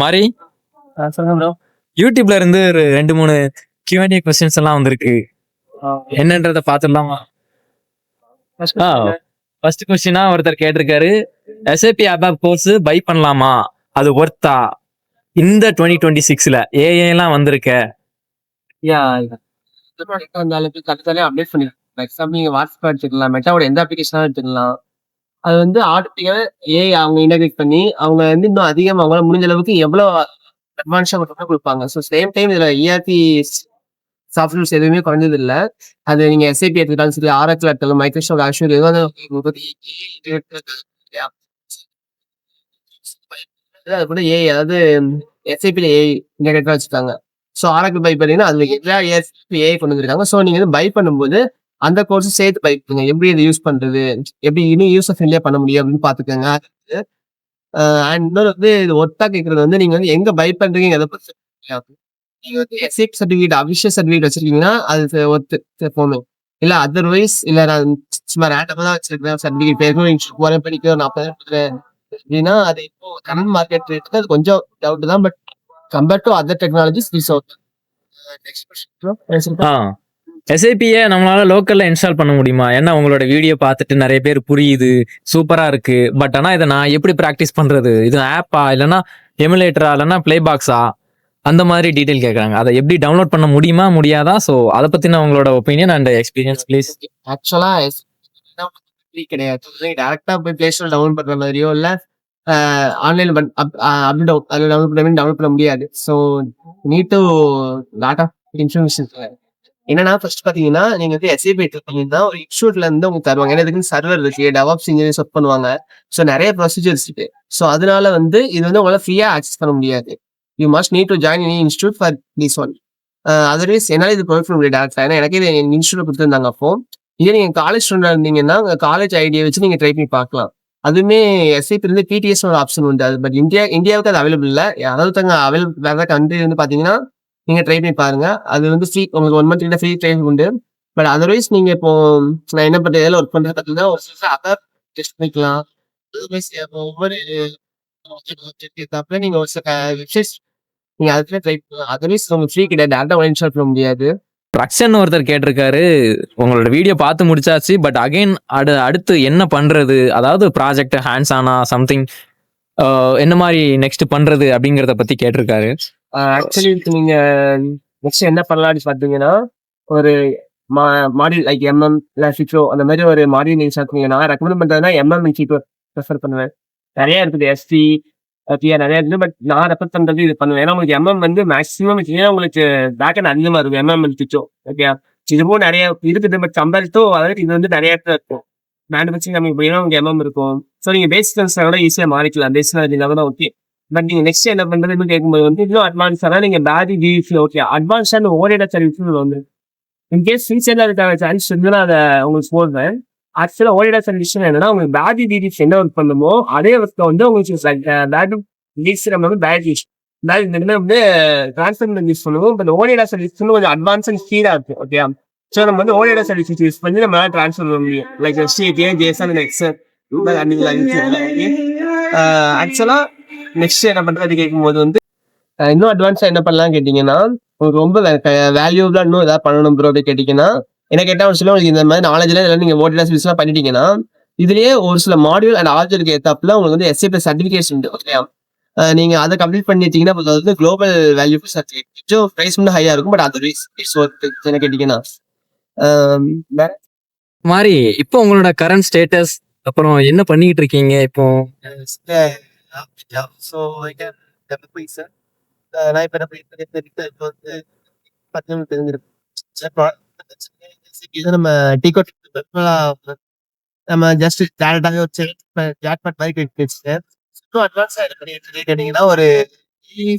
மாதிரி சொல்லுங்க ப்ரோ. யூடியூப்ல இருந்து ஒரு 2-3 Q&A கொஸ்டின்ஸ் எல்லாம் வந்திருக்கு. என்னன்றத பாத்துடலாமா? ஃபர்ஸ்ட் கொஸ்டினா ஒருத்தர் கேட்டிருக்காரு, SAP ABAP கோர்ஸ் பை பண்ணலாமா, அது ஒர்த்தா இந்த 2026ல ஏஐ எல்லாம் வந்திருக்க? அப்டேட் பண்ணிக்கலாம். எக்ஸாம்பிள் நீங்க வாட்ஸ்அப் எடுத்துக்கலாம், மெட்டாவோட எந்த அப்ளிகேஷனா எடுத்துக்கலாம். அது வந்து ஆட்டோமேட்டிக்காவே ஏஐ அவங்க இன்டகிரேட் பண்ணி அவங்க வந்து இன்னும் அதிகமா அவங்களால முடிஞ்ச அளவுக்கு எவ்வளவு அட்வான்ஸா கொடுப்பாங்க. ஸோ சேம் டைம் இதுல ERP சாஃப்ட்வேர்ஸ் எதுவுமே குறைஞ்சது இல்லை. அது நீங்க SAP எடுத்துக்கிட்டாலும் சரி, ஆரக்கிள் எடுத்தாலும், மைக்ரோசாஃப்ட் ஆஷூர் எதுவும் அது கூட ஏஐ, அதாவது SAPல ஏஐ இன்டகிரேட்டா வச்சுருக்காங்க. ஸோ ஆரக்கிள் பை பண்ணீங்கன்னா அதுல ஏஐ கொண்டு வந்திருக்காங்க. ஸோ நீங்க வந்து பை பண்ணும்போது அந்த கோர்ஸ் சேர்த்து பை பண்ணுங்க. எப்படி இதை யூஸ் பண்றது, எப்படி இன்னும் யூசர் ஃப்ரெண்ட்லியா பண்ண முடியும் அப்படின்னு பாத்துக்கோங்க. அண்ட் இன்னொரு வந்து இது ஒர்த்தா கேட்கறது வந்து நீங்க வந்து எங்க பை பண்றீங்க எதை பத்தி நீங்க வந்து SAP சர்டிஃபிகேட், அபிஷியல் சர்டிஃபிகேட் வச்சிருக்கீங்கன்னா அது ஒர்த்து போகணும். இல்ல அதர்வைஸ் இல்ல நான் சும்மா ரேண்டமா தான் வச்சிருக்கேன் சர்டிஃபிகேட், பேருக்கும் போறேன் படிக்க 40,000 அப்படின்னா அது இப்போ கரண்ட் மார்க்கெட் ரேட்டுக்கு அது கொஞ்சம் டவுட் தான். But compare to other technologies this out. SAP-ய நம்மளால லோக்கல்ல இன்ஸ்டால் பண்ண முடியுமா? ஏன்னா உங்களோட வீடியோ பார்த்துட்டு நிறைய பேர் புரியுது, சூப்பரா இருக்கு, பட் ஆனா இதை நான் எப்படி ப்ராக்டிஸ் பண்றது, இது ஆப்பா இல்லைன்னா எமுலேட்டரா இல்லைன்னா பிளே பாக்ஸா, அந்த மாதிரி டீடைல் கேட்கறாங்க. அதை எப்படி டவுன்லோட் பண்ண முடியுமா முடியாதா? ஸோ அதை பத்தின உங்களோட ஒப்பீனியன் அண்ட் எக்ஸ்பீரியன்ஸ் ப்ளீஸ். ஆக்சுவலா ஃப்ரீ கிடையாது. டேரக்டா போய் பிளே ஸ்டோர் டவுன்லோட் பண்ற மாதிரியோ இல்ல ஆன்லைன்ல டவுன்லோட் பண்ண முடியாது. So need to lot of information. என்னன்னா ஃபர்ஸ்ட் பாத்தீங்கன்னா நீங்க வந்து SAP எடுத்துக்கிட்டீங்கன்னா ஒரு இன்ஸ்டியூட்ல இருந்து உங்களுக்கு தருவாங்க. ஏன்னா இதுக்கு சர்வர் இருக்கு, டெவாப்ஸ் இன்ஜினியர்ஸ் ஒர்க் பண்ணுவாங்க. ஸோ நிறைய ப்ரொசீஜர்ஸ் இருக்கு. ஸோ அதனால வந்து இது வந்து உங்களால ஃப்ரீயா ஆக்சஸ் பண்ண முடியாது. You must need to join any institute for this one. Otherwise என்னால இது ப்ரொவைட் பண்ண முடியாது டேரக்டா. ஏன்னா எனக்கு இது இன்ஸ்டியூட் கொடுத்துருந்தாங்க. அப்போ இதே நீங்க காலேஜ் ஸ்டூடெண்ட் இருந்தீங்கன்னா உங்க காலேஜ் ஐடியா வச்சு நீங்க ட்ரை பண்ணி பார்க்கலாம். அதுவுமே SAP இருந்து PTS ஒரு ஆப்ஷன் உண்டு. அது பட் இந்தியாவுக்கு அது அவைலபிள் இல்லை. யாராவது அவைலபிள் வேற கண்ட்ரி வந்து பாத்தீங்கன்னா நீங்க ட்ரை பண்ணி பாருங்க. அது வந்து ஃப்ரீ, உங்களுக்கு 1 மந்த் ஃப்ரீ ட்ரை உண்டு. பட் அதர்வைஸ் நீங்க இப்போ நான் என்ன பண்றது ஒர்க் பண்றது பார்த்தீங்கன்னா ஒரு சில அதான் டெஸ்ட் பண்ணிக்கலாம். அதர்வைஸ் ஒவ்வொரு நீங்க ஒரு சில வெப்சைட்ஸ் நீங்க அதுல ட்ரை பண்ணலாம். அதர்வைஸ் உங்களுக்கு ஃப்ரீ கிடையாது, டேரக்டா இன்ஸ்டால் பண்ண முடியாது. ரக்ஷன் ஒருத்தர் கேட்டிருக்காரு, உங்களோட வீடியோ பார்த்து முடிச்சாச்சு, பட் அகைன் அடுத்து என்ன பண்றது, அதாவது ப்ராஜெக்ட் ஹேண்ட்ஸ் ஆனா சம்திங் என்ன மாதிரி நெக்ஸ்ட் பண்றது அப்படிங்கறத பத்தி கேட்டிருக்காரு. ஆக்சுவலி நீங்க நெக்ஸ்ட் என்ன பண்ணலாம்னு பாத்தீங்கன்னா ஒரு மாடியூல் லைக் இல்ல ஃபிக்ஸோ அந்த மாதிரி ஒரு மாடியூல் நீங்க ஸ்டார்ட் பண்ணீங்கன்னா ரெக்கமெண்ட் பண்றதுன்னா ப்ரிஃபர் பண்ணுவேன். நிறைய இருக்குது, SC நிறைய இருக்குது. பட் நான் ரெஃபர் பண்றது இது பண்ணுவேன். ஏன்னா உங்களுக்கு வந்து மேக்ஸிமம் உங்களுக்கு பேக் அண்ட் அதிகமா இருக்கும். ஃபிக்ஸோ ஓகே, இதுவும் நிறைய இருக்குது. பட் கம்பேர் டு அதாவது இது வந்து நிறைய இடத்துல இருக்கும். மேனுஃபேக்சரிங் நமக்கு போயினா உங்களுக்கு இருக்கும். ஸோ நீங்க பேசிக் கூட ஈஸியா மாறிக்கலாம். Basic okay. பட் நீங்க நெக்ஸ்ட் என்ன பண்றதுன்னு கேட்கும்போது வந்து இன்னும் அட்வான்ஸா நீங்க பேட்டரி டிவிஸ்ல ஓகே அட்வான்ஸா ஓரேட சர்வீஸ் வந்து இன்கேஸ் ஃபியூச்சர்ல அதுக்கான சான்ஸ் இருந்தா அதை உங்களுக்கு போடுறேன். ஆக்சுவலா ஓரேட சர்வீஸ் என்னன்னா உங்களுக்கு பேட்டரி டிவிஸ் என்ன ஒர்க் பண்ணுமோ அதே ஒர்க்ல வந்து உங்களுக்கு பேட்டரி டிவிஸ் நம்ம வந்து பேட்டரி வந்து டிரான்ஸ்ஃபர் யூஸ் பண்ணுவோம். பட் ஓரேட சர்வீஸ் கொஞ்சம் அட்வான்ஸ் அண்ட் ஸ்பீடா இருக்கு. ஓகே, ஸோ நம்ம வந்து ஓரேட சர்வீஸ் யூஸ் பண்ணி நம்ம டிரான்ஸ்ஃபர் பண்ண முடியும். லைக் JSON எக்ஸல் ஆக்சுவலா நெக்ஸ்ட் என்ன பண்றது கேட்கும்போது வந்து இன்னும் அட்வான்ஸா என்ன பண்ணலாம் கேட்டீங்கன்னா உங்களுக்கு ரொம்ப வேல்யூபிளா இன்னும் ஏதாவது பண்ணணும் ப்ரோ அப்படின்னு கேட்டீங்கன்னா என்ன கேட்டா ஒரு சில உங்களுக்கு இந்த மாதிரி நாலேஜ்ல எல்லாம் நீங்க ஓடிடா சர்வீஸ் எல்லாம் பண்ணிட்டீங்கன்னா இதுலயே ஒரு சில மாடியூல் அண்ட் ஆப்ஜெக்ட் ஏத்தாப்புல உங்களுக்கு வந்து SAP சர்டிபிகேஷன் உண்டு. ஓகே, நீங்க அதை கம்ப்ளீட் பண்ணிட்டீங்கன்னா வந்து குளோபல் வேல்யூ சர்டிஃபிகேட் பிரைஸ் வந்து ஹையா இருக்கும். பட் அது இட்ஸ் ஒர்த் என்ன கேட்டீங்கன்னா மாதிரி இப்போ உங்களோட கரண்ட் ஸ்டேட்டஸ் அப்புறம் என்ன பண்ணிக்கிட்டு இருக்கீங்க இப்போ? ஸோ சார் நான் இப்போ இப்போ வந்து நம்ம டிகோட் நம்ம ஜஸ்ட் டேரக்டாகவே ஒரு சாட் மாதிரி இன்னும் அட்வான்ஸா கேட்டீங்கன்னா ஒரு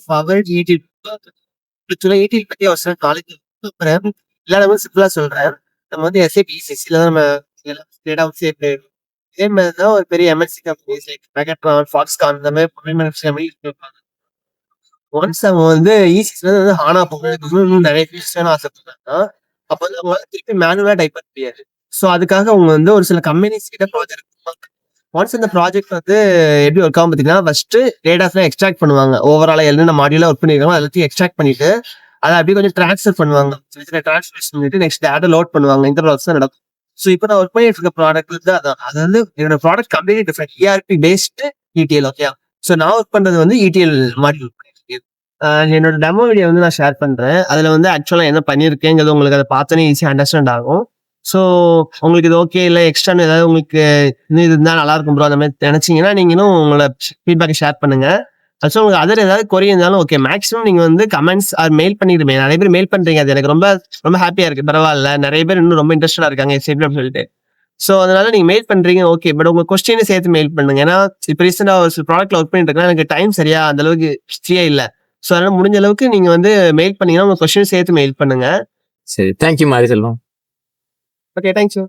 18 பத்தி ஒரு சில காலேஜ் எல்லாருமே சிம்பிளா சொல்றேன். நம்ம வந்து SAP ECC தான் நம்ம இதே மாதிரிதான் ஒரு பெரிய MNC companies like Megatron, Foxconn இந்த மாதிரி ஒன்ஸ் அவங்க வந்து ECC வந்து ஹானா போகிறதுக்கு இன்னும் நிறைய ஃபீச்சர்ஸ் ஆசைப்படுறாங்கன்னா அப்போ வந்து அவங்க திருப்பி மேனுவலா டைப் பண்ண முடியாது. ஸோ அதுக்காக அவங்க வந்து ஒரு சில கம்பெனிஸ் கிட்ட ப்ராஜெக்ட் ஒன்ஸ் இந்த ப்ராஜெக்ட் வந்து எப்படி ஒர்க் ஆகும் பார்த்தீங்கன்னா ஃபர்ஸ்ட் டேட்டாஸ்லாம் எக்ஸ்ட்ராக்ட் பண்ணுவாங்க. ஓவராலாக என்னென்ன மாடியூலாக ஒர்க் பண்ணியிருக்காங்களோ எல்லாத்தையும் எக்ஸ்ட்ராக்ட் பண்ணிட்டு அதை அப்படியே கொஞ்சம் ட்ரான்ஸ்ஃபர் பண்ணுவாங்க. சின்ன சின்ன ட்ரான்ஸ்ஃபர் பண்ணிட்டு நெக்ஸ்ட் டேட்டா லோட் பண்ணுவாங்க. இந்த ப்ராசஸ் தான் நடக்கும். ஸோ இப்போ நான் ஒர்க் பண்ணிட்டு இருக்க ப்ராடக்ட் வந்து அதான். அது வந்து என்னோட product completely different. ERP based ETL. Okay. So நான் ஒர்க் பண்றது வந்து ETL மாடியூல். என்னோட டெமோ வீடியோ வந்து நான் ஷேர் பண்றேன். அதுல வந்து ஆக்சுவலா என்ன பண்ணியிருக்கேங்கிறது உங்களுக்கு அதை பார்த்தோன்னே ஈஸியாக அண்டர்ஸ்டாண்ட் ஆகும். ஸோ உங்களுக்கு இது ஓகே இல்லை எக்ஸ்ட்ரா ஏதாவது உங்களுக்கு இன்னும் இது இருந்தால் நல்லா இருக்கும் ப்ரோ அந்த மாதிரி நினைச்சீங்கன்னா நீங்களும் உங்களோட ஃபீட்பேக்கை ஷேர் பண்ணுங்க. ஆக்சுவலாக உங்களுக்கு அதர் ஏதாவது குறை இருந்தாலும் ஓகே, மேக்ஸிமம் நீங்க வந்து கமெண்ட்ஸ் ஆர் மெயில் பண்ணிடுமே. நிறைய பேர் மெயில் பண்றீங்க, அது எனக்கு ரொம்ப ரொம்ப ஹாப்பியா இருக்கு. பரவாயில்ல, நிறைய பேர் இன்னும் ரொம்ப இன்ட்ரெஸ்டடா இருக்காங்க SAP அப்படின்னு சொல்லிட்டு. ஸோ அதனால நீங்க மெயில் பண்றீங்க ஓகே, பட் உங்க கொஸ்டினை சேர்த்து மெயில் பண்ணுங்க. ஏன்னா இப்போ ரீசெண்டா ஒரு சில ப்ராடக்ட்ல ஒர்க் பண்ணிட்டு இருக்கேன், எனக்கு டைம் சரியா அந்த அளவுக்கு ஃப்ரீயா இல்லை. ஸோ அதனால முடிஞ்ச அளவுக்கு நீங்க வந்து மெயில் பண்ணீங்கன்னா உங்க கொஸ்டின் சேர்த்து மெயில் பண்ணுங்க. சரி, தேங்க்யூ மாரி செல்வம். Okay, thank you.